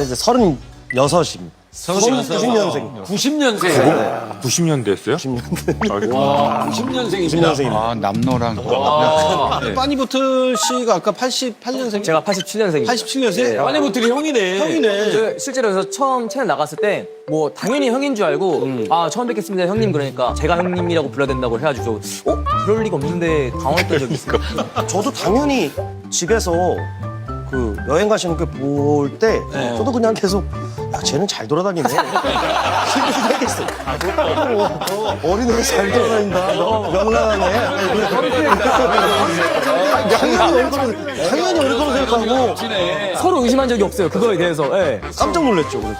이제 36입니다. 90년생. 90년생. 90년대였어요? 90년생입니다. 90년생입니다. 아, 남노랑. 빠니보틀 씨가 아까 88년생? 제가 87년생입니다. 87년생? 빠니보틀이 형이네. 형이네. 실제로 그래서 처음 채널 나갔을 때 뭐 당연히 형인 줄 알고 아 처음 뵙겠습니다 형님 그러니까 제가 형님이라고 불러야 된다고 해가지고 그럴 리가 없는데 당황했던 적이 있어요. 저도 당연히 집에서 그 여행 가시는 거 볼 때 저도 그냥 계속 야 쟤는 잘 돌아다니네. 생각했어요. 어린애가 잘 돌아다닌다. 명랑하네. 당연히 얼굴로 생각하고 서로 의심한 적이 없어요 그거에 대해서. 예. 깜짝 놀랐죠. 그래서.